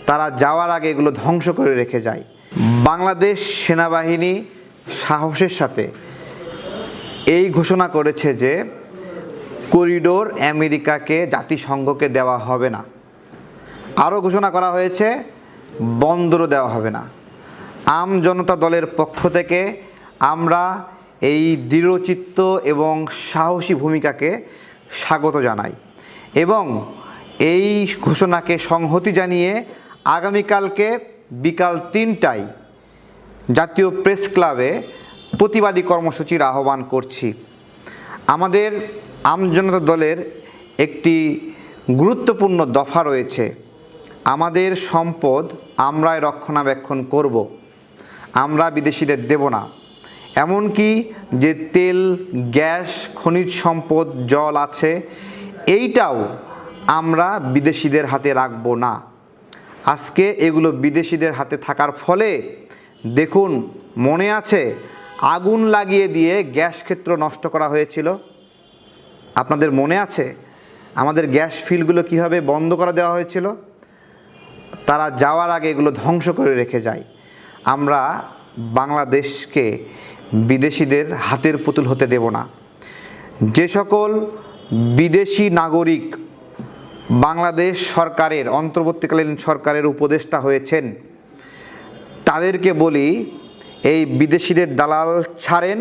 তারা যাওয়ার আগে এগুলো ধ্বংস করে রেখে যায়। বাংলাদেশ সেনাবাহিনী সাহসের সাথে এই ঘোষণা করেছে যে করিডোর আমেরিকাকে, জাতিসংঘকে দেওয়া হবে না। আরও ঘোষণা করা হয়েছে বন্দরও দেওয়া হবে না। আম জনতা দলের পক্ষ থেকে আমরা এই দৃঢ়চিত্ত এবং সাহসী ভূমিকাকে স্বাগত জানাই এবং এই ঘোষণাকে সংহতি জানিয়ে আগামীকালকে বিকাল ৩টায় জাতীয় প্রেস ক্লাবে প্রতিবাদী কর্মসূচির আহ্বান করছি। আমাদের আম জনতা দলের একটি গুরুত্বপূর্ণ দফা রয়েছে, আমাদের সম্পদ আমরাই রক্ষণাবেক্ষণ করব, আমরা বিদেশিদের দেব না। এমনকি যে তেল, গ্যাস, খনিজ সম্পদ, জল আছে, এইটাও আমরা বিদেশিদের হাতে রাখব না। আজকে এগুলো বিদেশিদের হাতে থাকার ফলে দেখুন, মনে আছে আগুন লাগিয়ে দিয়ে গ্যাস ক্ষেত্র নষ্ট করা হয়েছিল? আপনাদের মনে আছে আমাদের গ্যাস ফিল্ডগুলো কীভাবে বন্ধ করে দেওয়া হয়েছিল? তারা যাওয়ার আগে এগুলো ধ্বংস করে রেখে যায়। আমরা বাংলাদেশকে বিদেশিদের হাতের পুতুল হতে দেব না। যে সকল বিদেশি নাগরিক বাংলাদেশ সরকারের, অন্তর্বর্তীকালীন সরকারের উপদেষ্টা হয়েছেন, তাদেরকে বলি এই বিদেশিদের দালাল ছাড়েন,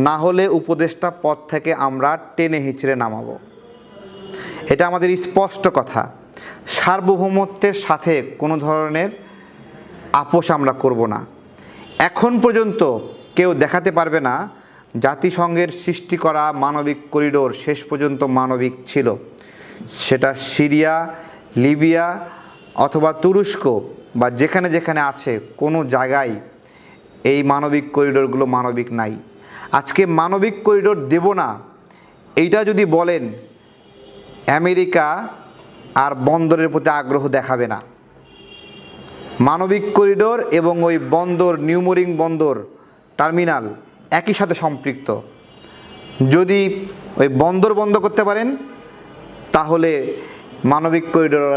না হলে উপদেষ্টা পদ থেকে আমরা টেনে হিঁচড়ে নামাবো। এটা আমাদের স্পষ্ট কথা। সার্বভৌমত্বের সাথে কোনো ধরনের আপোষ আমরা করব না। এখন পর্যন্ত কেউ দেখাতে পারবে না জাতিসংঘের সৃষ্টি করা মানবিক করিডোর শেষ পর্যন্ত মানবিক ছিল। সেটা সিরিয়া, লিবিয়া অথবা তুরস্ক বা যেখানে যেখানে আছে, কোনো জায়গায় এই মানবিক করিডোরগুলো মানবিক নাই। আজকে মানবিক করিডোর দেব না এইটা যদি বলেন, আমেরিকা আর বন্দরের প্রতি আগ্রহ দেখাবে না। মানবিক করিডোর এবং ওই বন্দর, নিউমোরিং বন্দর টার্মিনাল একই সাথে সম্পৃক্ত। যদি ওই বন্দর বন্ধ করতে পারেন তাহলে মানবিক করিডোর